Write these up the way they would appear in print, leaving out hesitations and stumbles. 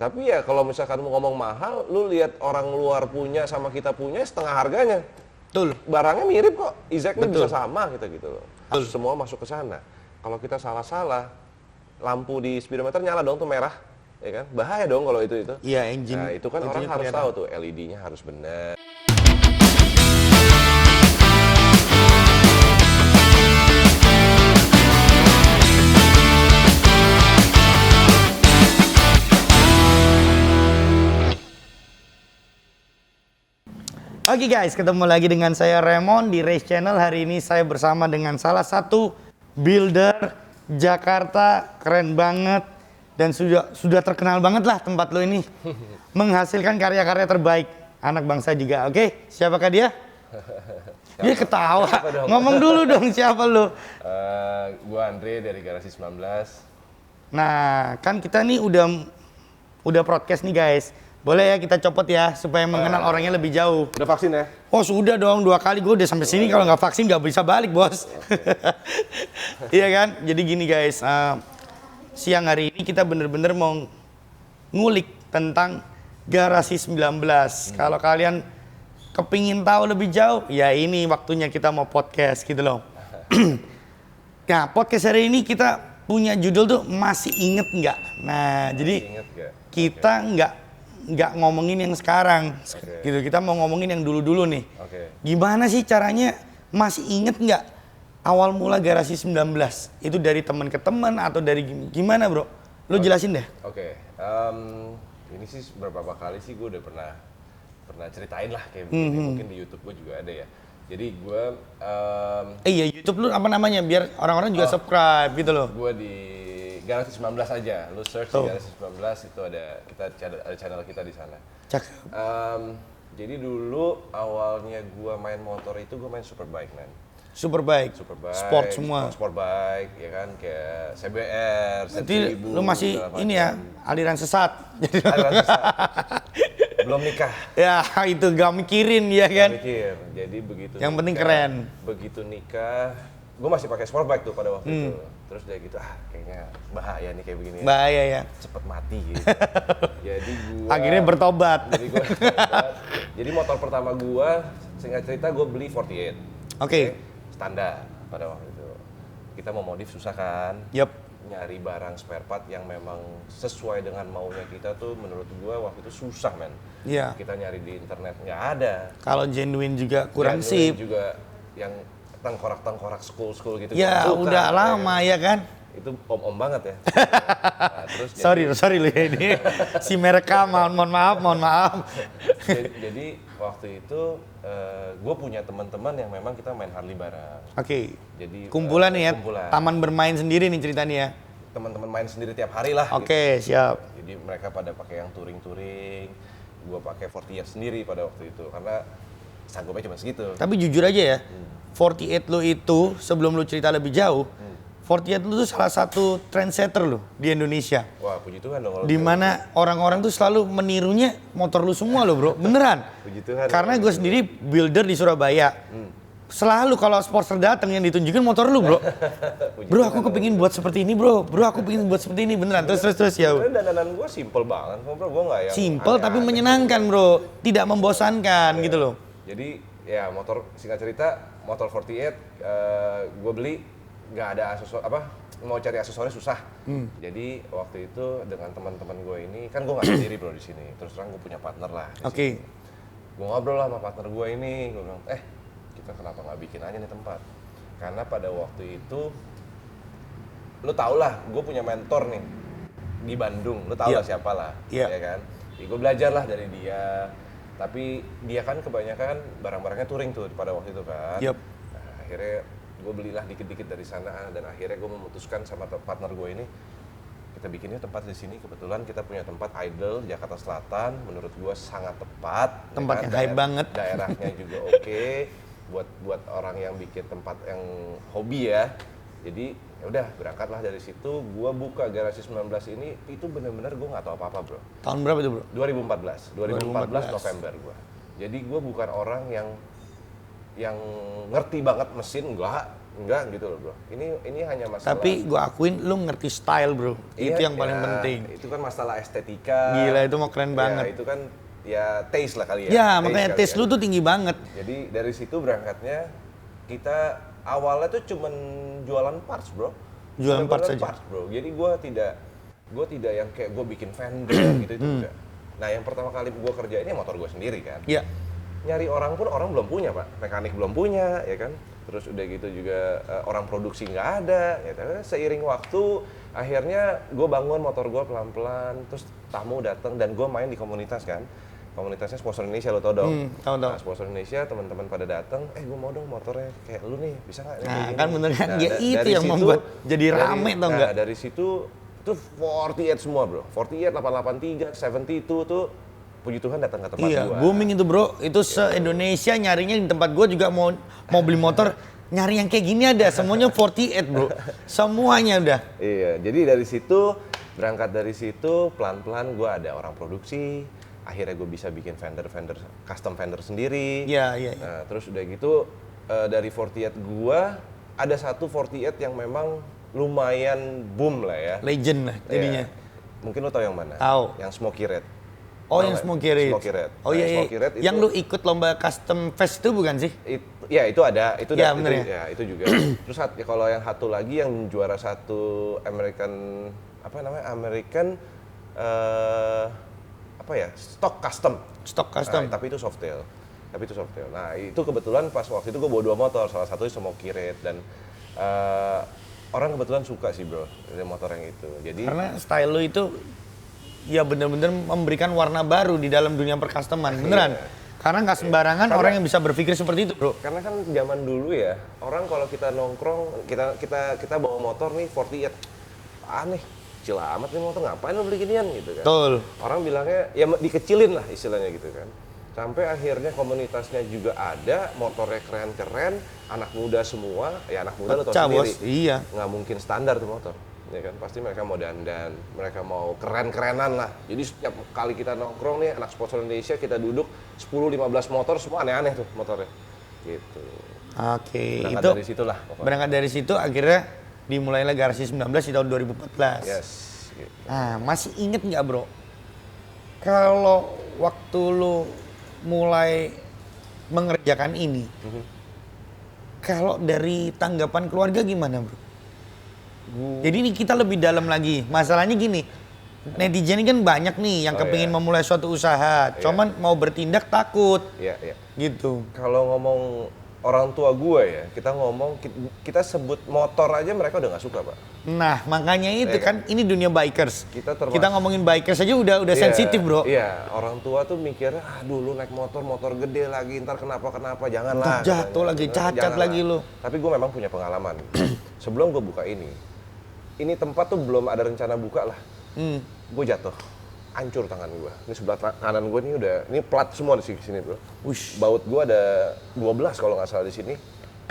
Tapi ya kalau misalkan mau ngomong mahal, lu lihat orang luar punya sama kita punya setengah harganya. Betul. Barangnya mirip kok, exactly Betul. bisa sama gitu loh. Semua masuk ke sana. Kalau kita salah-salah, lampu di speedometer nyala dong tuh merah, ya kan? Bahaya dong kalau itu. Iya, engine. Nah, itu kan orang harus tahu tuh LED-nya harus benar. Oke guys, ketemu lagi dengan saya Raymond di Race Channel. Hari ini saya bersama dengan salah satu builder Jakarta, keren banget dan sudah terkenal banget lah tempat lo ini. Menghasilkan karya-karya terbaik anak bangsa juga. Oke, siapakah dia? Dia ketawa. Ngomong dulu dong siapa lo? Gua Andre dari Garasi 19. Nah, kan kita nih udah broadcast nih guys. Boleh ya kita copot ya supaya mengenal orangnya lebih jauh. Udah vaksin ya? Oh sudah dong, 2 kali gue udah sampai sini. Kalau nggak vaksin nggak bisa balik bos. Iya kan? Jadi gini guys, siang hari ini kita bener-bener mau ngulik tentang Garasi 19. Kalau kalian kepingin tahu lebih jauh, ya ini waktunya kita mau podcast gitu loh. Nah podcast hari ini kita punya judul tuh Masih Inget Nggak? Nah jadi kita nggak ngomongin yang sekarang, gitu. Kita mau ngomongin yang dulu-dulu nih. Gimana sih caranya masih inget nggak awal mula Garasi 19? Itu dari teman ke teman atau dari gimana bro? Lo jelasin deh. Ini sih beberapa kali sih gue udah pernah ceritain lah kayak begini. Mungkin di YouTube gue juga ada ya. Jadi gue iya YouTube lu apa namanya biar orang-orang juga subscribe gitu loh. Gue di Garasi 19 aja, lu search di Garasi 19 itu ada channel kita di sana. Cakep. Jadi dulu awalnya gue main motor itu gue main superbike man. Superbike, sport semua. Sport bike, ya kan kayak CBR, Berarti lu masih ini ya aliran sesat. Aliran sesat. Belum nikah. Ya itu gak mikirin ya kan. Gak mikir. Jadi begitu. Yang penting keren. Begitu nikah, gue masih pakai sport bike tuh pada waktu itu. Terus dia gitu, kayaknya bahaya nih kayak begini. Bahaya ya. Cepet mati gitu. Jadi gue akhirnya bertobat. Jadi motor pertama gue, singkat cerita gue beli 48. Oke. Standar pada waktu itu. Kita mau modif susah kan? Yup. Nyari barang spare part yang memang sesuai dengan maunya kita tuh menurut gue waktu itu susah men. Iya. Kita nyari di internet nggak ada. Kalau genuine juga kurang genuine sip. Juga yang tengkorak school gitu. Ya udah lama ya kan. Itu om-om banget ya. Nah, terus sorry lu ya ini si mereka mohon maaf. Jadi waktu itu gue punya teman-teman yang memang kita main Harley bareng. Oke. Jadi kumpulan nih ya. Kumpulan. Taman bermain sendiri nih ceritanya ya. Teman-teman main sendiri tiap hari lah. Oke, gitu. siap. Jadi mereka pada pakai yang touring, gue pakai 48 sendiri pada waktu itu karena sanggupnya cuma segitu. Tapi jujur aja ya, 48 lu itu sebelum lu cerita lebih jauh, 48 lu tuh salah satu trendsetter lu di Indonesia. Wah, puji Tuhan dong. Dimana orang-orang tuh selalu menirunya motor lu semua lo bro, beneran. Puji Tuhan. Karena gue sendiri builder di Surabaya. Selalu kalau Sportster datang yang ditunjukin motor lu bro. Bro aku kepingin buat seperti ini bro. Bro aku pengen buat seperti ini beneran. Terus ya. Dandanan gue simple banget bro, gue nggak yang simple tapi menyenangkan bro. Tidak membosankan gitu loh. Jadi ya motor singkat cerita motor 48 gue beli nggak ada aksesoris mau cari aksesoris susah. Jadi waktu itu dengan teman-teman gue ini kan gue nggak sendiri bro di sini. Terus terang gue punya partner lah. Oke. Gue ngobrol lah sama partner gue ini, gue bilang kita kenapa nggak bikin aja nih tempat? Karena pada waktu itu lu tau lah gue punya mentor nih di Bandung, lu tau lah siapa lah, ya kan? Jadi gue belajar lah dari dia. Tapi dia kan kebanyakan barang-barangnya touring tuh pada waktu itu kan. Nah, akhirnya gue belilah dikit-dikit dari sana dan akhirnya gue memutuskan sama partner gue ini kita bikinnya tempat di sini. Kebetulan kita punya tempat idle Jakarta Selatan, menurut gue sangat tepat. Tempat yang hype banget. Daerahnya juga oke buat orang yang bikin tempat yang hobi ya. Jadi ya udah berangkatlah dari situ. Gue buka Garasi 19 ini itu benar-benar gue nggak tahu apa-apa bro. Tahun berapa itu bro? 2014 November gue. Jadi gue bukan orang yang ngerti banget mesin, enggak. Enggak gitu loh bro. Ini hanya masalah. Tapi gue akuin lu ngerti style bro. Iya, Itu yang paling ya, penting. Itu kan masalah estetika. Gila itu mau keren Ya, banget. itu kan ya taste lah kali ya. Ya makanya kali taste ya. lu tuh tinggi banget. Jadi dari situ berangkatnya kita awalnya tuh cuman jualan parts bro. Jualan parts Bener-bener aja. bro. Jadi gue tidak yang kayak gue bikin vendor gitu itu enggak. Nah yang pertama kali gue kerja ini motor gue sendiri kan. Iya. Nyari orang pun orang belum punya pak, mekanik belum punya ya kan. Terus udah gitu juga orang produksi nggak ada. Ya, seiring waktu akhirnya gue bangun motor gue pelan-pelan. Terus tamu datang dan gue main di komunitas kan. Komunitasnya Sponsor Indonesia lo tau dong. Tahu. Nah, Sponsor Indonesia teman-teman pada datang, gue mau dong motornya kayak lu nih, bisa nggak? Nah kan bener kan, ya itu dari yang situ- membuat jadi rame tau nggak? Nah dari situ tuh 48 semua bro, 48, 883, 72 tuh puji Tuhan datang ke tempat Iya, gua. booming itu bro. Itu se-Indonesia nyarinya di tempat gua juga mau beli motor. Nyari yang kayak gini ada, semuanya 48 bro. Semuanya udah. Iya, jadi dari situ, berangkat dari situ, pelan-pelan gue ada orang produksi, akhirnya gue bisa bikin custom vendor sendiri. Iya. Nah, terus udah gitu, dari 48 gue, ada satu 48 yang memang lumayan boom lah ya. Legend lah jadinya. Iya. Mungkin lo tau yang mana? Tahu. Yang Smoky Red. Oh Tau yang nggak? Smoky Red. Smoky Red. Oh Nah, iya, Smoky Red yang itu- lu ikut lomba custom fest itu bukan sih? Ya itu ada, itu Ya, itu, bener ya? ya, itu juga. Terus kalau yang satu lagi yang juara satu American American stock custom. Stok custom. Nah, tapi itu softail. Nah itu kebetulan pas waktu itu gue bawa 2 motor, salah satunya Smoky Red dan orang kebetulan suka sih bro dari motor yang itu. Jadi Karena style lu itu ya bener-bener memberikan warna baru di dalam dunia percustoman, beneran. Karena nggak sembarangan orang yang bisa berpikir seperti itu, bro. karena kan zaman dulu ya orang kalau kita nongkrong kita bawa motor nih 48 aneh kecil amat nih motor ngapain lo beli ginian gitu kan. Betul. Orang bilangnya ya dikecilin lah istilahnya gitu kan. Sampai akhirnya komunitasnya juga ada, motornya keren-keren, anak muda semua, ya anak muda lo tau Pecah, sendiri. Bos. Iya. Nggak mungkin standar tuh motor. Ya kan, pasti mereka mau dandan, mereka mau keren-kerenan lah. Jadi setiap kali kita nongkrong nih, anak Sponsor Indonesia kita duduk 10-15 motor, semua aneh-aneh tuh motornya. Gitu. Oke, Berangkat itu dari situlah pokoknya. berangkat dari situ akhirnya dimulailah Garasi 19 di tahun 2014. Yes. Gitu. Nah, masih inget nggak bro? Kalau waktu lu mulai mengerjakan ini, kalau dari tanggapan keluarga gimana bro? Jadi ini kita lebih dalam lagi. Masalahnya gini, netizen ini kan banyak nih yang Oh, kepingin iya. memulai suatu usaha, cuman mau bertindak takut, Iya, iya. gitu. Kalau ngomong orang tua gue ya, kita sebut motor aja mereka udah nggak suka pak. Nah, makanya itu Iya kan ini dunia bikers. Kita termasuk- ngomongin bikers aja udah Iya, sensitif, bro. Iya, orang tua tuh mikirnya, dulu naik motor gede lagi, ntar kenapa, janganlah. Ntar jatuh lagi, cacat Janganlah." lagi lu. Tapi gue memang punya pengalaman. Sebelum gue buka ini tempat tuh belum ada rencana buka lah. Gue jatuh, hancur tangan gue. Ini sebelah kanan gue nih ini plat semua di sini bro. Wush. Baut gue ada 12 kalau nggak salah di sini.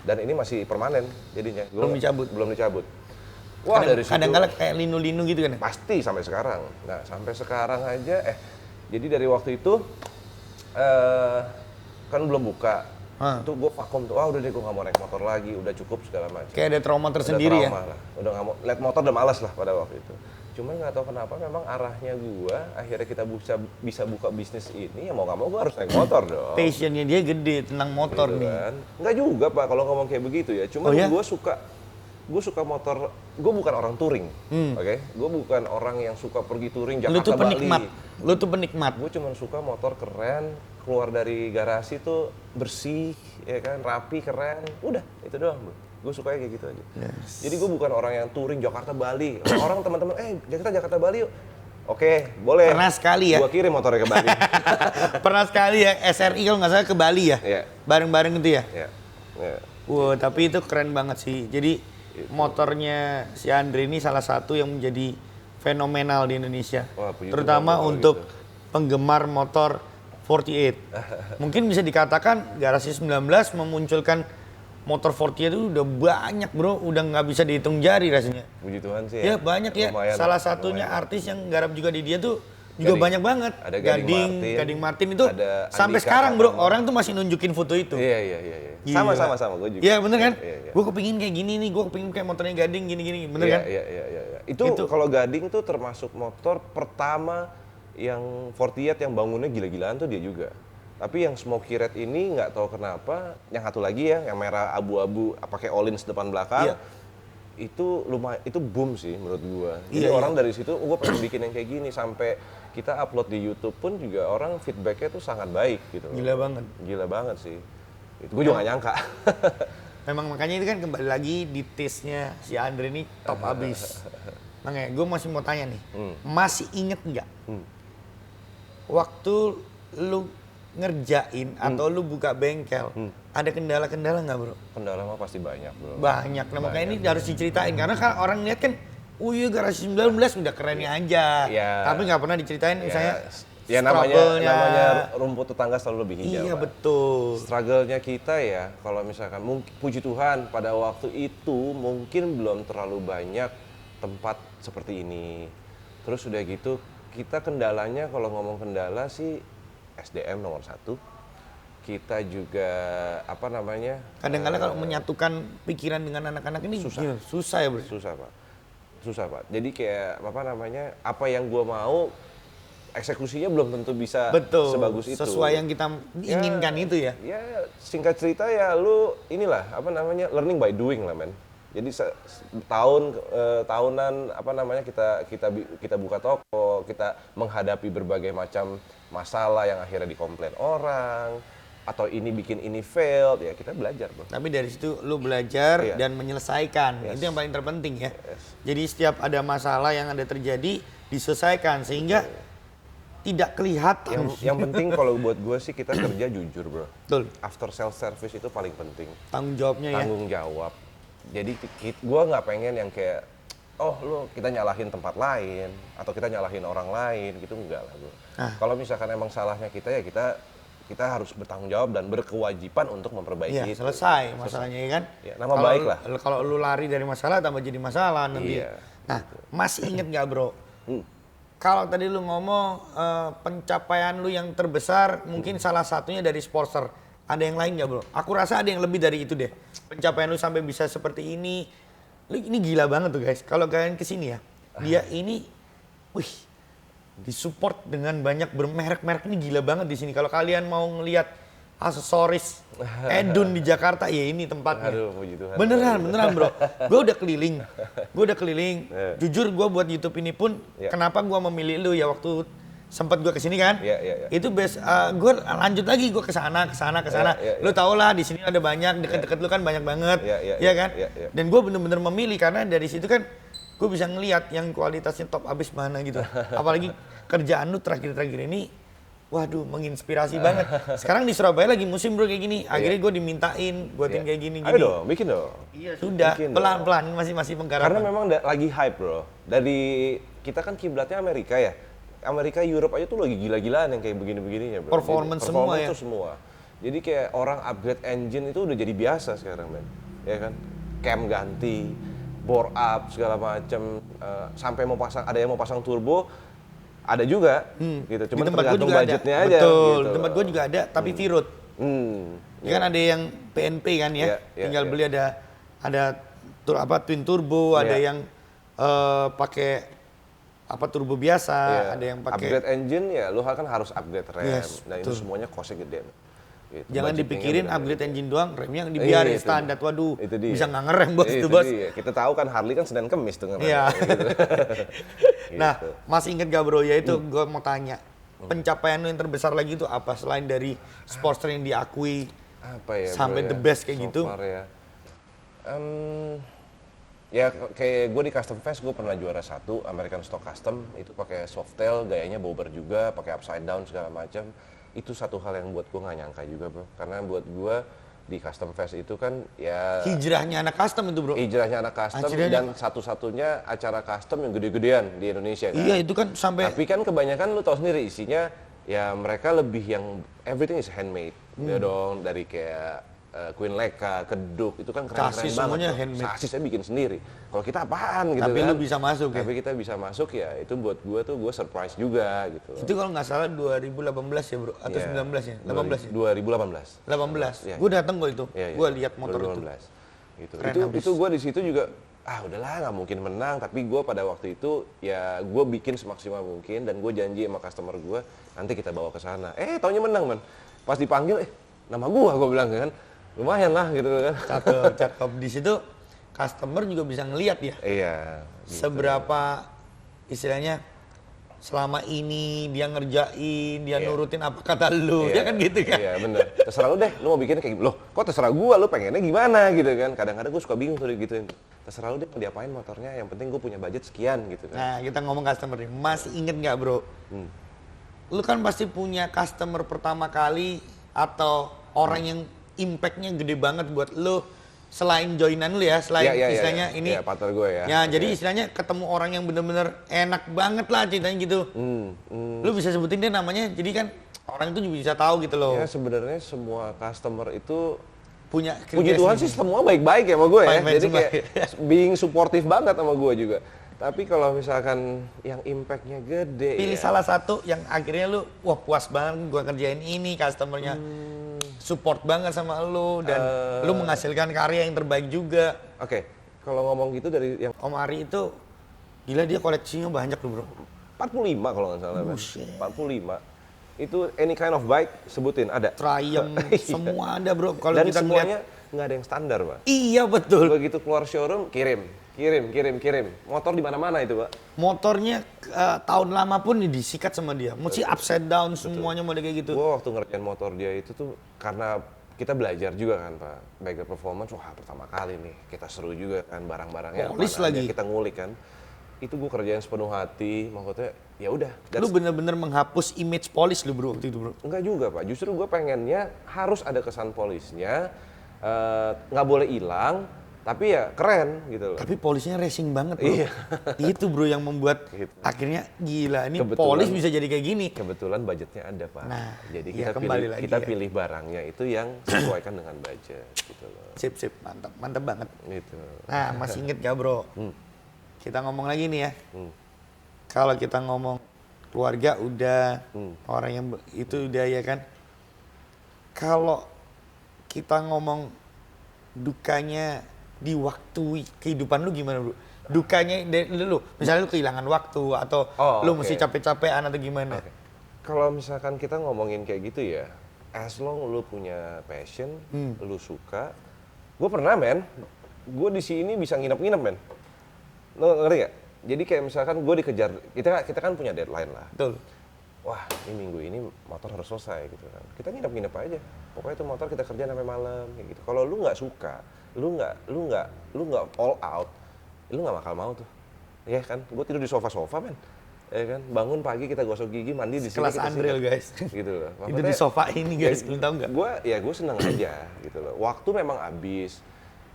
Dan ini masih permanen jadinya. Belum dicabut? Belum dicabut. Wah dari situ. Kadang-kadang kayak linu-linu gitu kan. Pasti sampai sekarang. Nah sampai sekarang aja, jadi dari waktu itu kan belum buka. Itu gue vakum tuh, udah deh gue nggak mau naik motor lagi, udah cukup segala macam. Kayak ada trauma tersendiri Udah ya. trauma lah. Udah nggak mau, lihat motor udah malas lah pada waktu itu. Cuman nggak tahu kenapa memang arahnya gue, akhirnya kita bisa buka bisnis ini, ya mau nggak mau gue harus naik motor dong. Passionnya dia gede tentang motor Gitu nih. kan. Nggak juga pak kalau ngomong kayak begitu ya. Cuman Oh ya? gue suka motor. Gue bukan orang touring, oke? Gue bukan orang yang suka pergi touring Lu tuh Jakarta Bali. penikmat. Lu tuh penikmat. Gue cuma suka motor keren, keluar dari garasi tuh bersih, ya kan, rapi, keren. Udah, itu doang bro. Gue sukanya kayak gitu aja. Yes. Jadi gue bukan orang yang touring Jakarta Bali. Orang teman-teman, Jakarta Bali yuk. Oke, boleh. Pernah sekali ya? Gue kirim motornya ke Bali. Pernah sekali ya SRI kalau nggak salah ke Bali ya? Iya. Bareng-bareng gitu ya? Ya. Ya. Wah, tapi itu keren banget sih. Jadi motornya si Andre ini salah satu yang menjadi fenomenal di Indonesia. Wah, puji Terutama Tuhan kalau untuk gitu. penggemar motor 48. Mungkin bisa dikatakan Garasi 19 memunculkan motor 48 itu udah banyak bro, udah nggak bisa dihitung jari rasanya. Puji Tuhan sih Ya banyak ya, Lumayan, salah satunya lumayan. artis yang garap juga di dia tuh juga banyak banget. Ada Gading Martin itu ada sampai Andika sekarang bro, Pratama. orang tuh masih nunjukin foto itu. Iya. Gila. Sama gue juga. Iya bener kan? Iya. Gue kepingin kayak gini nih, gue kepingin kayak motornya Gading gini-gini, bener kan? Iya. Itu kalau Gading tuh termasuk motor pertama yang 48 yang bangunnya gila-gilaan tuh dia juga. Tapi yang Smoky Red ini nggak tahu kenapa, yang satu lagi ya, yang merah abu-abu pakai Ohlins depan belakang. Iya. Itu lumayan, itu boom sih menurut gua. Jadi orang dari situ, gua pengen bikin yang kayak gini, sampai kita upload di YouTube pun juga orang feedbacknya tuh sangat baik gitu. Gila banget sih. Itu gua juga gak nyangka. Memang makanya itu kan kembali lagi di taste-nya si Andre ini top abis. Makanya gue masih mau tanya nih, masih inget nggak waktu lu ngerjain atau lu buka bengkel, ada kendala-kendala nggak bro? Kendala mah pasti banyak bro. Banyak, nah makanya ini harus diceritain karena kan orang lihat kan, iya garasi 19 udah kerennya aja, tapi nggak pernah diceritain misalnya ya namanya rumput tetangga selalu lebih hijau. Iya betul. Struggle-nya kita ya, kalau misalkan puji Tuhan pada waktu itu mungkin belum terlalu banyak tempat seperti ini. Terus udah gitu kita kendalanya, kalau ngomong kendala sih SDM nomor 1. Kita juga kadang-kadang kalau menyatukan pikiran dengan anak-anak ini susah ya bro? Susah pak. Jadi kayak apa yang gua mau, eksekusinya belum tentu bisa sebagus itu. Sesuai yang kita inginkan itu ya? Ya singkat cerita ya lu inilah learning by doing lah men. Jadi tahunan kita buka toko, kita menghadapi berbagai macam masalah yang akhirnya dikomplain orang, atau ini bikin ini failed, ya kita belajar bro. Tapi dari situ lu belajar dan menyelesaikan, itu yang paling terpenting ya. Jadi setiap ada masalah yang ada terjadi diselesaikan sehingga tidak kelihatan. Yang penting kalau buat gue sih kita kerja jujur bro. Betul. After sales service itu paling penting. Tanggung jawabnya Tanggung jawab. Jadi gue nggak pengen yang kayak kita nyalahin tempat lain atau kita nyalahin orang lain gitu, enggak lah bro. Kalau misalkan emang salahnya kita ya kita harus bertanggung jawab dan berkewajiban untuk memperbaiki itu. Selesai masalahnya ya kan. Ya, nama baik lah. Kalau lu lari dari masalah tambah jadi masalah nanti. Iya. Nah masih inget nggak bro? Kalau tadi lu ngomong pencapaian lu yang terbesar mungkin salah satunya dari Sportster. Ada yang lain nggak bro? Aku rasa ada yang lebih dari itu deh. Pencapaian lu sampai bisa seperti ini. Ini gila banget tuh guys. Kalau kalian kesini ya, dia ini, disupport dengan banyak bermerek-merek, ini gila banget di sini. Kalau kalian mau ngelihat aksesoris Edun di Jakarta, ya ini tempatnya. Aduh, puji Tuhan. Beneran bro. Gue udah keliling. Jujur gue buat YouTube ini pun, kenapa gue memilih lu ya waktu sempat gue kesini kan? Itu gue lanjut lagi gue kesana. Lu tau lah di sini ada banyak, deket-deket lu kan banyak banget, ya kan? Dan gue bener-bener memilih karena dari situ kan gue bisa ngelihat yang kualitasnya top abis mana gitu. Apalagi kerjaan lu terakhir-terakhir ini, waduh menginspirasi banget. Sekarang di Surabaya lagi musim bro kayak gini, akhirnya gue dimintain buatin kayak gini. Ayo dong, bikin dong. Iya sudah, pelan-pelan masih penggarapan. Karena memang lagi hype bro. Dari kita kan kiblatnya Amerika ya. Amerika, Europe aja tuh lagi gila-gilaan yang kayak begini-begininya bro. Performance semua ya. Semua. Jadi kayak orang upgrade engine itu udah jadi biasa sekarang men. Ya kan? Cam ganti, bore up segala macam, sampai ada yang mau pasang turbo, ada juga gitu. Cuma tergantung budgetnya aja. Betul. Gitu. Tempat gue juga ada, tapi V-Road. Ya kan ada yang PNP kan ya. Tinggal beli ada twin turbo, ada yang pakai turbo biasa, ada yang pakai upgrade engine ya, lu kan harus upgrade rem. Nah itu semuanya costnya gede. Gitu. Jangan dipikirin upgrade engine doang, remnya dibiarin standar. Waduh, bisa nggak ngerem bos itu bos. Kita tahu kan Harley kan Senin Kemis tuh ngerem. Iya. Gitu. Nah, masih inget gak bro? Yaitu gue mau tanya, pencapaian lu yang terbesar lagi itu apa selain dari Sportster yang diakui sampai the best kayak gitu? Ya kayak gue di Custom Fest gue pernah juara 1 American Stock Custom, itu pakai softail, gayanya bobber juga, pakai upside down segala macam. Itu satu hal yang buat gue nggak nyangka juga bro, karena buat gue di Custom Fest itu kan ya hijrahnya anak custom itu bro. Hijrahnya anak custom dan satu-satunya acara custom yang gede-gedean di Indonesia kan. Iya itu kan sampai. Tapi kan kebanyakan lu tahu sendiri isinya ya mereka lebih yang everything is handmade, ya dong, dari kayak Queen Leka, Keduk, itu kan keren-keren Chassis banget. semuanya Bro. handmade. Chassis saya bikin sendiri. Kalau kita apaan gitu Tapi kan. lu bisa masuk ya? Tapi kita bisa masuk ya, itu buat gue tuh gue surprise juga gitu. Itu kalau nggak salah 2018 ya bro, atau Iya. 19 ya? 18 ya? 2018. 18. Iya. Gue datang kok itu. Iya, iya. Gue lihat motor 2018. Gitu. Keren habis. Itu gue di situ juga udahlah nggak mungkin menang, tapi gue pada waktu itu ya gue bikin semaksimal mungkin dan gue janji sama customer gue nanti kita bawa ke sana. Taunya menang man. Pas dipanggil nama gue bilang kan lumayan lah gitu kan. Cakep, cakep. Di situ customer juga bisa ngelihat ya. Iya. Gitu. Seberapa istilahnya selama ini dia ngerjain, dia nurutin apa kata lu, dia kan gitu kan. Iya bener, terserah lu deh, lu mau bikin kayak loh kok terserah gua, lu pengennya gimana gitu kan. Kadang-kadang gua suka bingung tuh gituin, terserah lu deh mau diapain motornya, yang penting gua punya budget sekian gitu kan. Nah kita ngomong customer nih, masih inget nggak bro? Lu kan pasti punya customer pertama kali atau orang yang impactnya gede banget buat lu selain joinan lu ya, selain istilahnya ini. Iya, partner gue ya. Ya jadi istilahnya ketemu orang yang bener-bener enak banget lah ceritanya gitu. Lu bisa sebutin deh namanya, jadi kan orang itu juga bisa tahu gitu loh. Ya sebenarnya semua customer itu Punya puji Tuhan sih semua baik-baik ya sama gue ya. Fine-fine Jadi semua. kayak being supportive banget sama gue juga. Tapi kalau misalkan yang impactnya gede pilih ya. salah satu yang akhirnya lu wah puas banget gua kerjain ini, customernya support banget sama lu dan lu menghasilkan karya yang terbaik juga. Oke, kalau ngomong gitu dari yang Om Ari itu gila, dia koleksinya banyak loh bro. 45 kalau nggak salah, Ben. Buset. 45. Itu any kind of bike sebutin ada. Triumph semua ada bro. Kalau Dan kita semuanya ngeliat, nggak ada yang standar, Pak. iya betul. Begitu keluar showroom, kirim. Motor di mana-mana itu, Pak. Motornya tahun lama pun disikat sama dia. Mesti upside down semuanya model kayak gitu. Gua waktu ngerjain motor dia itu tuh karena kita belajar juga kan, Pak. Bike performance, wah pertama kali nih. Kita seru juga kan barang-barangnya. Polis apaan lagi. aja kita ngulik kan. Itu gue kerjain sepenuh hati, maksudnya ya udah. Lu bener-bener menghapus image polish lu bro waktu itu bro. Enggak juga Pak, justru gue pengennya harus ada kesan polisnya, nggak boleh hilang, tapi ya keren gitu loh. Tapi polishnya racing banget bro. Iya. Itu bro yang membuat Gitu. akhirnya gila ini Kebetulan- polish bisa jadi kayak gini. Kebetulan budgetnya ada Pak, Nah, jadi iya, kita kembali pilih lagi kita ya. pilih barangnya itu yang sesuaikan dengan budget gitu loh. Sip sip mantap mantap banget. Gitu. Nah masih inget gak bro? Kita ngomong lagi nih ya. Hmm. Kalau kita ngomong keluarga udah, orang yang itu udah ya kan. Kalau kita ngomong dukanya di waktu kehidupan lu gimana bro? Dukanya dari lu, misalnya lu kehilangan waktu atau Oh, lu oke. mesti capek-capekan atau gimana? Oke. Kalau misalkan kita ngomongin kayak gitu ya, as long lu punya passion, lu suka. Gue pernah men, gue di sini bisa nginep-nginep men. Lo ngerti gak? Jadi kayak misalkan gue dikejar, kita kan punya deadline lah. Betul. Wah ini minggu ini motor harus selesai gitu kan. Kita nginep-nginep aja. Pokoknya itu motor kita kerjain sampai malam kayak gitu. Kalau lu nggak suka, lu nggak all out, lu nggak bakal mau tuh. Ya kan? Gue tidur di sofa-sofa men. Ya kan? Bangun pagi kita gosok gigi, mandi di sini. Kelas kita Andril sini. guys. Gitu loh. Itu di sofa ini guys, lu tau nggak? Gue seneng aja gitu loh. Waktu memang habis.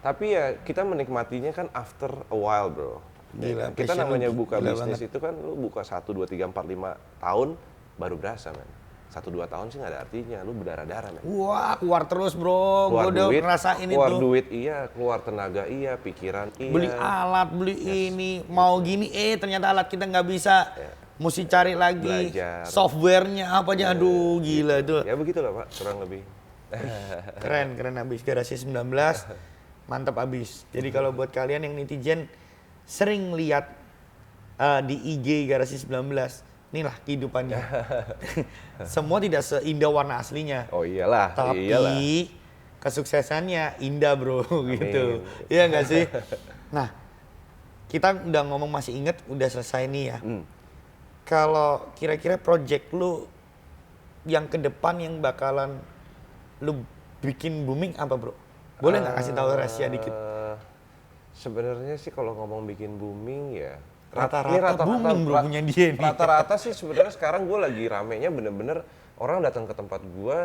Tapi ya kita menikmatinya kan after a while bro. Gila, Ya kan? Kita passion namanya lu buka gila bisnis banget. itu kan lu buka 1, 2, 3, 4, 5 tahun baru berasa men. 1-2 tahun sih nggak ada artinya, lu berdarah-darah men. Wah keluar terus bro, gue udah ngerasain keluar itu. duit iya, keluar tenaga iya, pikiran iya. Beli alat, beli ini, mau gini, ternyata alat kita nggak bisa. Mesti cari lagi Belajar. softwarenya apa aja, aduh gila itu. Ya begitulah Pak, kurang lebih. Keren habis garasi 19, mantap abis. Jadi kalau buat kalian yang netizen sering lihat di IG garasi 19, inilah kehidupannya. Semua tidak seindah warna aslinya. Oh iyalah, Tapi iyalah. kesuksesannya indah bro gitu. Iya nggak sih? Nah, kita udah ngomong masih inget, udah selesai nih ya. Kalau kira-kira project lu yang ke depan yang bakalan lu bikin booming apa bro? Boleh nggak kasih tahu rahasia dikit? Sebenarnya sih kalau ngomong bikin booming ya Rata-rata booming bro punya dia nih. Rata-rata sih sebenarnya sekarang gue lagi ramenya bener-bener orang datang ke tempat gue,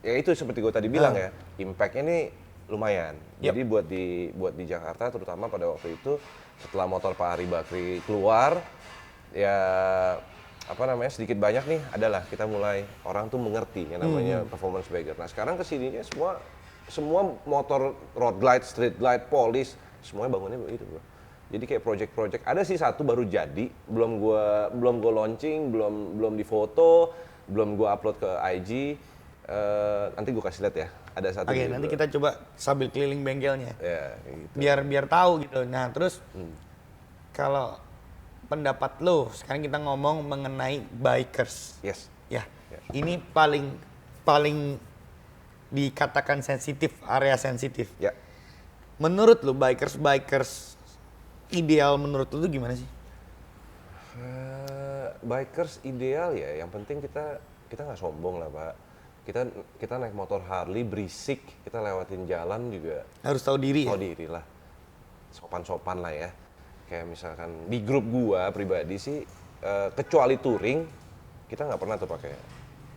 ya itu seperti gue tadi bilang ya, impactnya nih lumayan. Jadi buat di Jakarta terutama pada waktu itu setelah motor Pak Ari Bakri keluar, ya sedikit banyak nih adalah kita mulai orang tuh mengerti yang namanya performance bagger. Nah sekarang kesininya semua motor road glide, street glide, polish semuanya bangunnya begitu bro. Jadi kayak project ada sih satu baru jadi, belum gua launching, belum difoto, belum gua upload ke IG. Nanti gua kasih lihat ya. Ada satu. Oke, nanti kita coba sambil keliling bengkelnya. Ya, gitu. Biar tahu gitu. Nah, terus kalau pendapat lo, sekarang kita ngomong mengenai bikers. Yes. Ya. Ini paling dikatakan sensitif, area sensitif. Ya. Menurut lo bikers ideal menurut lo itu gimana sih? Bikers ideal ya, yang penting kita nggak sombong lah Pak. Kita naik motor Harley berisik, kita lewatin jalan juga Harus tahu diri ya? tahu diri lah, sopan-sopan lah ya. Kayak misalkan di grup gua pribadi sih, kecuali touring, kita nggak pernah tuh pakai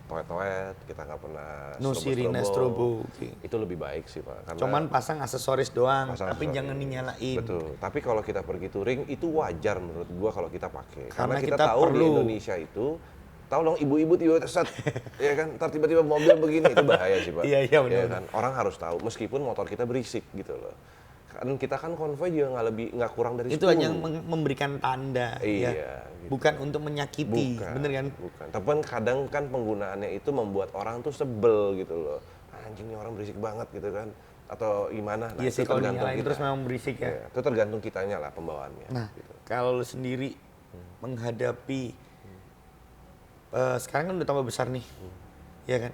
toet-toet, kita nggak pernah No sirine, strobo. Okay. Itu lebih baik sih Pak. Karena Cuman pasang aksesoris doang, pasang tapi aksesoris. jangan dinyalain. Betul. Tapi kalau kita pergi touring itu wajar menurut gua kalau kita pakai. Karena kita kita tahu di perlu. Indonesia itu, tahu dong ibu-ibu tiba-tiba set, ya kan? Ntar tiba-tiba mobil begini itu bahaya sih Pak. Iya, benar. Ya kan? Orang harus tahu meskipun motor kita berisik gitu loh. Kan kita kan konvoy juga nggak kurang dari 10. Itu hanya memberikan tanda, Iya, ya. gitu. Bukan untuk menyakiti, bener kan? Bukan. Tapi kadang kan penggunaannya itu membuat orang tuh sebel gitu loh. Anjing nih orang berisik banget gitu kan. Atau gimana? Nah, Iya sih, itu kalau tergantung dinyalain kita. terus memang berisik ya. Iya, itu tergantung kitanya lah pembawaannya. Nah, gitu. kalau lu sendiri menghadapi sekarang kan udah tambah besar nih, ya kan?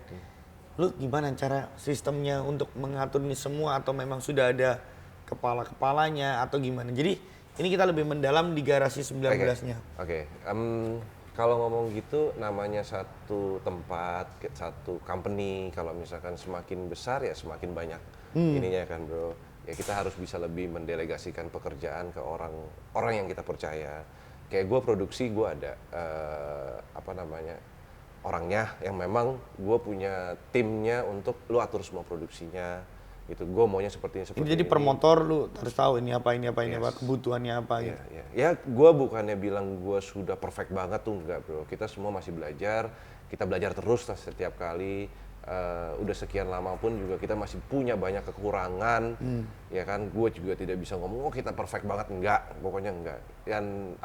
Lu gimana cara sistemnya untuk mengatur ini semua atau memang sudah ada kepala-kepalanya atau gimana? Jadi ini kita lebih mendalam di garasi 19-nya. Oke. Kalau ngomong gitu namanya satu tempat, satu company, kalau misalkan semakin besar ya semakin banyak ininya kan bro. Ya kita harus bisa lebih mendelegasikan pekerjaan ke orang yang kita percaya. Kayak gue produksi, gue ada orangnya yang memang gue punya timnya untuk lu atur semua produksinya. Gitu, gue maunya seperti ini. Jadi per motor lu harus tahu ini apa, kebutuhannya apa gitu. Ya gue bukannya bilang gue sudah perfect banget tuh, enggak bro. Kita semua masih belajar, kita belajar terus lah setiap kali. Udah sekian lama pun juga kita masih punya banyak kekurangan. Ya kan, gue juga tidak bisa ngomong, oh kita perfect banget, enggak. Pokoknya enggak. Dan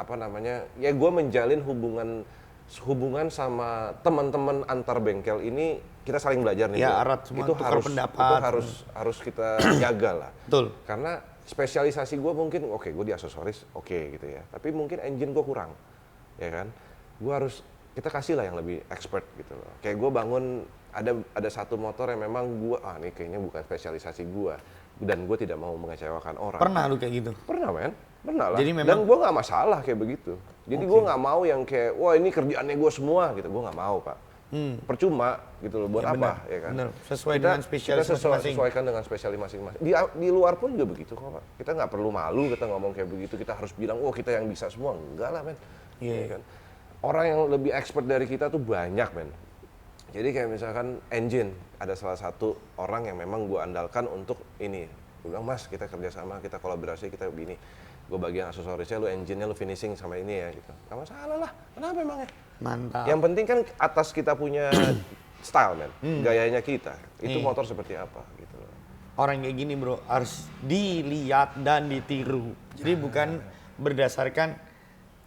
ya gue menjalin hubungan sama teman-teman antar bengkel ini, kita saling belajar nih. Ya, erat semua, itu tukar pendapat. Itu harus kita jaga lah. Betul. Karena spesialisasi gue mungkin gue di aksesoris gitu ya. Tapi mungkin engine gue kurang, ya kan. Kita kasih lah yang lebih expert gitu loh. Kayak gue bangun ada satu motor yang memang ini kayaknya bukan spesialisasi gue. Dan gue tidak mau mengecewakan orang. Pernah lu kayak gitu? Pernah men, pernah lah. Jadi memang, dan gue nggak masalah kayak begitu. Jadi gue nggak mau yang kayak, wah ini kerjaannya gue semua gitu. Gue nggak mau Pak. Percuma gitu loh, buat Ya, apa benar, ya kan? benar. Sesuai dengan spesialis kita masing-masing. sesuaikan dengan spesialis masing-masing. Di luar pun juga begitu kok Pak. Kita nggak perlu malu kita ngomong kayak begitu. Kita harus bilang, kita yang bisa semua. Enggak lah men. Iya. Ya kan? Orang yang lebih expert dari kita tuh banyak men. Jadi kayak misalkan engine, ada salah satu orang yang memang gue andalkan untuk ini. Gue bilang, Mas kita kerjasama, kita kolaborasi, kita begini. Gue bagian aksesorisnya, lu engine-nya, lu finishing sama ini ya gitu. Gak masalah lah, kenapa emangnya? Mantap. Yang penting kan atas kita punya style men, gayanya kita. Itu motor seperti apa gitu loh. Orang kayak gini bro, harus dilihat dan ditiru. Jadi bukan berdasarkan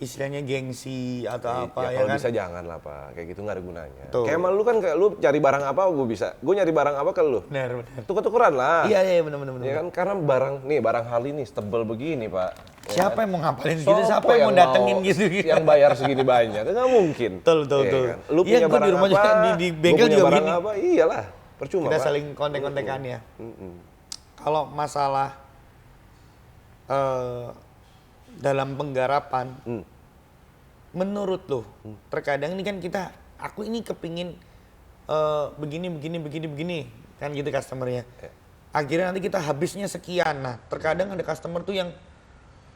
istilahnya gengsi atau apa ya kalau kan? bisa jangan lah Pak, kayak gitu nggak ada gunanya. Tuh. Kayak lu kan kayak lu cari barang apa gue bisa, gue nyari barang apa ke lu. Benar. Tuker-tukeran lah. Iya benar. Ya kan, karena barang Harley nih tebel begini Pak. Siapa yang mau ngapalin gitu? Siapa yang mau datengin gitu? Yang bayar segini banyak, nggak mungkin. Betul. Kan? Lu Iya, punya gua barang di rumah apa? juga, di bengkel gua punya juga barang gini. apa? Iyalah, percuma Kita Pak. saling kontek-kontekan ya. Kalau masalah dalam penggarapan, menurut lo, terkadang ini kan aku ini kepingin begini, kan gitu customernya. Akhirnya nanti kita habisnya sekian. Nah, terkadang ada customer tuh yang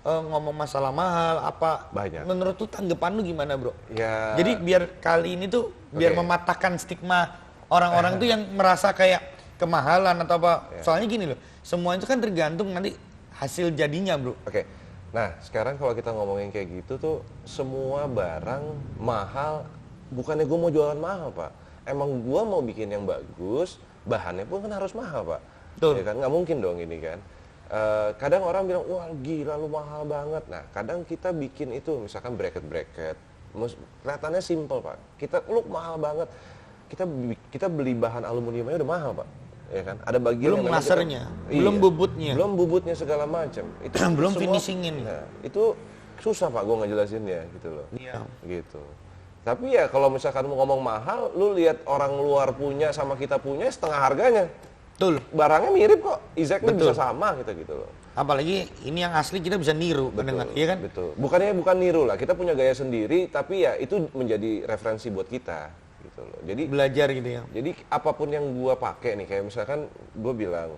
ngomong masalah mahal, apa. Banyak. Menurut tuh tanggapan lu gimana bro? Ya. Jadi biar kali ini tuh, biar mematahkan stigma orang-orang tuh yang merasa kayak kemahalan atau apa. Soalnya gini loh, semua itu kan tergantung nanti hasil jadinya bro. Oke. Nah, sekarang kalau kita ngomongin kayak gitu tuh, semua barang mahal, bukannya gue mau jualan mahal, Pak. Emang gue mau bikin yang bagus, bahannya pun kan harus mahal, Pak. Betul. Ya kan, nggak mungkin dong ini kan. Kadang orang bilang, wah gila lu mahal banget. Nah, kadang kita bikin itu, misalkan bracket-bracket. Kelihatannya simple, Pak. Lu mahal banget. Kita beli bahan aluminiumnya udah mahal, Pak. Ya kan, ada bagian Belum yang memang lasernya, iya, belum bubutnya. belum bubutnya segala macam. Itu Belum semua- finishingin. Nah, itu susah Pak, gue ngejelasinnya gitu loh. Iya. Gitu. Tapi ya kalau misalkan mau ngomong mahal, lu lihat orang luar punya sama kita punya setengah harganya. Betul. Barangnya mirip kok, exactly Betul. bisa sama kita gitu loh. Apalagi ini yang asli kita bisa niru, pendengar, iya kan? Betul. Bukan niru lah, kita punya gaya sendiri, tapi ya itu menjadi referensi buat kita gitu loh. Jadi Belajar gitu ya. Jadi apapun yang gua pakai nih, kayak misalkan gua bilang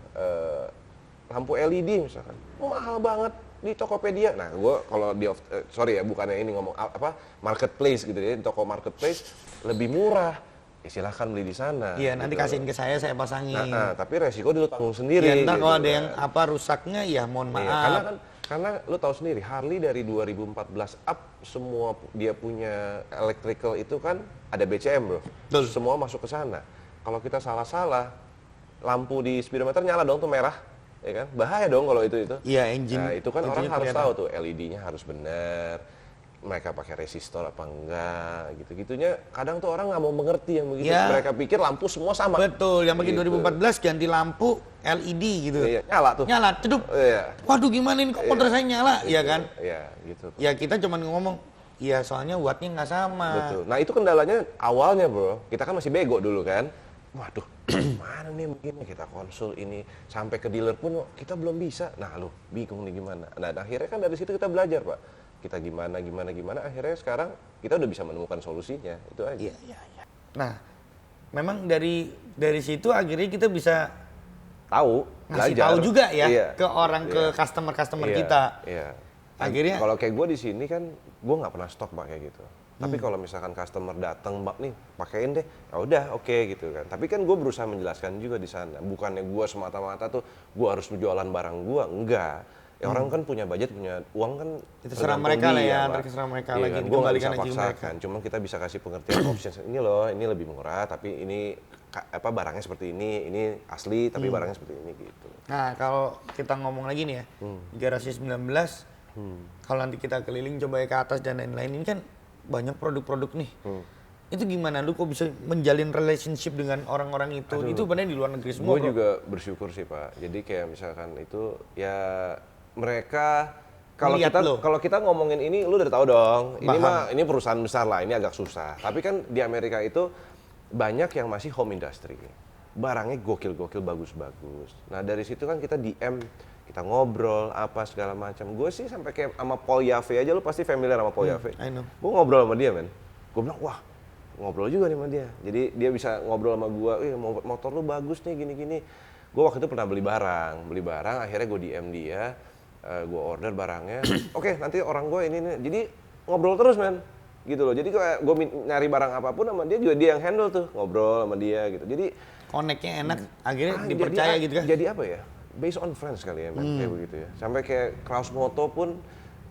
lampu LED misalkan, mahal banget di Tokopedia. Nah, gua kalau di sorry ya, bukannya ini ngomong apa marketplace gitu ya, di toko marketplace lebih murah. Ya silahkan beli di sana. Iya, nanti gitu. kasihin ke saya pasangin. Tapi resiko dulu tanggung sendiri. Ya, ntar kalau gitu ada yang kan. apa rusaknya ya mohon maaf. Iya, karena lu tahu sendiri Harley dari 2014 up semua dia punya electrical itu kan ada BCM, Bro. Betul. Semua masuk ke sana. Kalau kita salah-salah, lampu di speedometer nyala dong tuh merah, ya kan? Bahaya dong kalau itu. Iya, engine. Nah, itu kan orang Intinya harus kelihatan. tahu tuh LED-nya harus benar. Mereka pakai resistor apa enggak, gitu-gitunya. Kadang tuh orang nggak mau mengerti yang begitu. Iya. Mereka pikir lampu semua sama. Betul, yang bikin Gitu. 2014 ganti lampu LED gitu. Iya, nyala tuh. Nyala, cedup. Iya. Waduh gimana ini kok motor saya nyala, iya kan? Iya, gitu. Ya kita cuman ngomong, iya soalnya wattnya nggak sama. Betul. Nah itu kendalanya awalnya, Bro. Kita kan masih bego dulu kan. Waduh, mana nih begini, kita konsul ini sampai ke dealer pun kita belum bisa. Nah lu bingung nih gimana. Nah akhirnya kan dari situ kita belajar, Pak. Kita gimana, akhirnya sekarang kita udah bisa menemukan solusinya. Itu aja. Iya, iya, iya. Nah, memang dari situ akhirnya kita bisa Tahu, ngasih belajar. tahu juga ya Iya. ke orang, ke Iya. customer Iya, kita. Iya. Akhirnya- kalau kayak gue di sini kan gue nggak pernah stok Pak kayak gitu. Tapi Hmm. kalau misalkan customer datang, Mbak nih pakein deh, ya udah oke gitu kan. Tapi kan gue berusaha menjelaskan juga di sana. Bukannya gue semata-mata tuh gue harus menjualan barang gue, enggak. Ya orang kan punya budget, punya uang kan. Itu serah tergantung mereka lah dia, ya, Pak. terserah mereka Iya lagi, kan? Gue nggak dikembalikan bisa lagi ke mereka. paksakan. Cuman kita bisa kasih pengertian options. Ini loh, ini lebih murah, tapi ini barangnya seperti ini asli, tapi barangnya seperti ini gitu. Nah, kalau kita ngomong lagi nih ya, Garasi 19, kalau nanti kita keliling coba ke atas dan lain-lain, ini kan banyak produk-produk nih. Itu gimana lu kok bisa menjalin relationship dengan orang-orang itu? Itu padahal di luar negeri semua, Gue Bro. juga bersyukur sih Pak. Jadi kayak misalkan itu ya mereka Lihat lo. kalau kita ngomongin ini lu udah tahu dong. Ini Paham. ini perusahaan besar lah, ini agak susah. Tapi kan di Amerika itu banyak yang masih home industry. Barangnya gokil-gokil bagus-bagus. Nah, dari situ kan kita DM, kita ngobrol apa segala macam. Gue sih sampai kayak sama Paul Yave aja, lu pasti familiar sama Paul Yave. I know. Gue ngobrol sama dia, men. Gue bilang, wah, ngobrol juga nih sama dia. Jadi dia bisa ngobrol sama gue, motor lu bagus nih, gini-gini. Gue waktu itu pernah beli barang, akhirnya gue DM dia, gue order barangnya. Oke, nanti orang gue ini. Jadi ngobrol terus, men. Gitu loh. Jadi kayak gue nyari barang apapun sama dia juga dia yang handle tuh, ngobrol sama dia gitu. Jadi Connect-nya enak, akhirnya dipercaya jadi, gitu kan. Jadi apa ya? Based on friends kali ya, men, kayak begitu ya. Sampai kayak Kraus Moto pun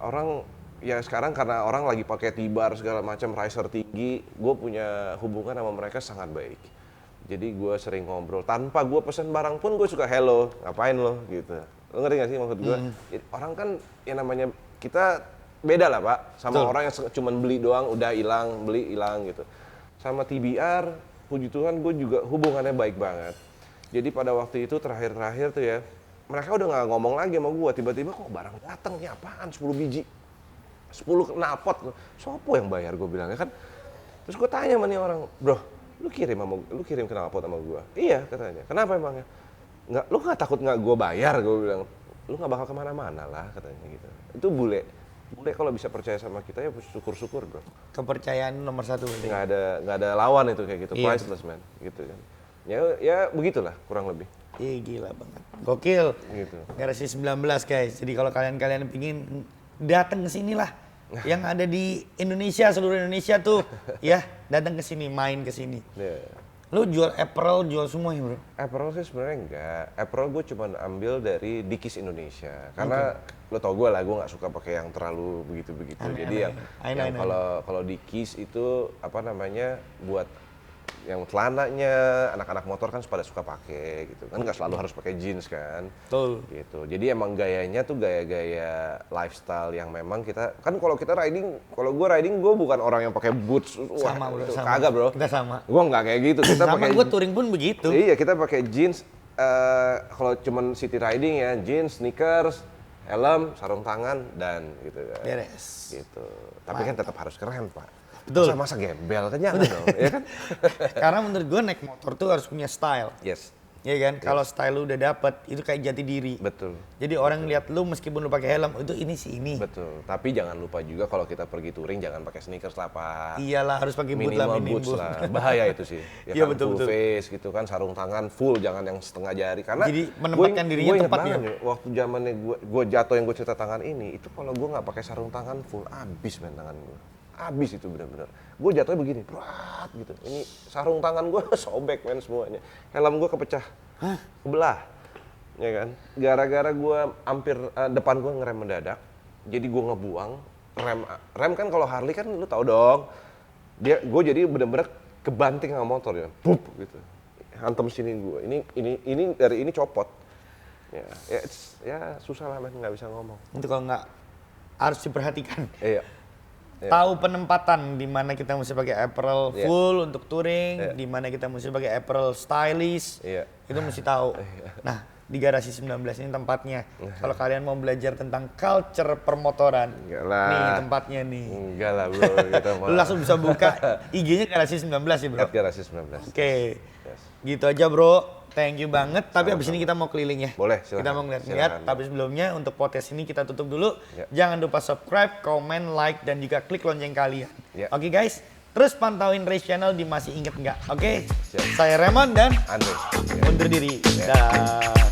orang ya sekarang karena orang lagi pakai T-bar segala macam, riser tinggi, gue punya hubungan sama mereka sangat baik. Jadi gue sering ngobrol, tanpa gue pesen barang pun gue suka hello, ngapain lo gitu. Lo ngerti gak sih maksud gue? Orang kan yang namanya kita beda lah Pak, sama Betul. orang yang cuman beli doang udah hilang, beli hilang gitu. Sama TBR, puji Tuhan gue juga hubungannya baik banget. Jadi pada waktu itu terakhir-terakhir tuh ya, mereka udah nggak ngomong lagi sama gue, tiba-tiba kok barang datang, ini apaan 10 biji? 10 knalpot, sopo yang bayar gue bilangnya kan. Terus gue tanya sama nih orang, bro, lu kirim knalpot sama gue? Iya katanya, kenapa emangnya? Nggak, lu nggak takut nggak gue bayar? Gue bilang, lu nggak bakal kemana-mana lah katanya gitu. Itu bule kalau bisa percaya sama kita ya syukur-syukur bro. Kepercayaan nomor satu. berarti. Nggak ada lawan itu kayak gitu, Iya. priceless man, gitu kan. Ya begitulah kurang lebih. Ih gila banget. Gokil. Gitu. Garasi 19 guys. Jadi kalau kalian pingin datang ke sini lah. Yang ada di Indonesia, seluruh Indonesia tuh ya, datang ke sini, main ke sini. Ya. Lu jual apparel, jual semua ya bro? Apparel sih sebenarnya enggak. Apparel gue cuma ambil dari Dickies Indonesia. Karena lo tau gue lah, gue nggak suka pakai yang terlalu begitu-begitu. Jadi yang kalau Dickies itu apa namanya buat yang celananya anak-anak motor kan pada suka pakai gitu kan, nggak selalu harus pakai jeans kan. Betul. Gitu. Jadi emang gayanya tuh gaya-gaya lifestyle yang memang kita kan kalau kita riding, kalau gue riding gue bukan orang yang pakai boots. Sama bro, sama. Kagak bro. Kita sama. Gue nggak kayak gitu. Kita sama pakai gue touring pun begitu. Iya, kita pakai jeans. Kalau cuman city riding ya, jeans, sneakers, helm, sarung tangan dan gitu kan. Beres. Gitu. Tapi kan tetap harus keren pak. Betul. Masa gembel kan jangan dong, ya kan? Karena menurut gue naik motor tuh harus punya style. Yes. Iya kan? Kalau style lu udah dapet, itu kayak jati diri. Betul. Jadi orang lihat lu meskipun lu pakai helm, itu ini sih ini. Betul. Tapi jangan lupa juga kalau kita pergi touring jangan pakai sneakers lah pak. Iyalah harus pakai boot lah, minimal boots lah. Bahaya itu sih. Ya Iya kan, betul full face gitu kan, sarung tangan full, jangan yang setengah jari. Karena jadi menempatkan dirinya tepat ya. Waktu zamannya gue jatuh yang gue cerita tangan ini, itu kalau gue nggak pakai sarung tangan full, abis men tangan gue. Abis itu benar-benar. Gue jatuhnya begini, berat gitu. Ini sarung tangan gue sobek men semuanya. Helm gue kepecah, kebelah, ya kan. Gara-gara gue hampir depan gue ngerem mendadak, jadi gue ngebuang rem kan kalau Harley kan lu tau dong. Gue jadi benar-benar kebanting sama motor ya, pup gitu. Hantem sini gue. Ini dari ini copot. Ya susah lah men, nggak bisa ngomong. Itu kalau nggak harus diperhatikan. Iya. Tahu penempatan di mana kita mesti pakai apparel full untuk touring, di mana kita mesti pakai apparel stylish. Itu mesti tahu. Nah, di Garasi 19 ini tempatnya. Kalau kalian mau belajar tentang culture permotoran, nih tempatnya nih. Enggak lah bro, kita Lu langsung bisa buka IG-nya Garasi 19 ya bro? Garasi 19. Oke. Gitu aja bro. Thank you banget, tapi abis ini kita mau keliling ya. Boleh, silakan. Kita mau ngeliat-ngeliat, tapi sebelumnya untuk podcast ini kita tutup dulu. Jangan lupa subscribe, comment, like, dan juga klik lonceng kalian. Oke guys, terus pantauin Race Channel di Masih Inget Nggak? Oke? Saya Raymond dan Andre. undur diri. Dah.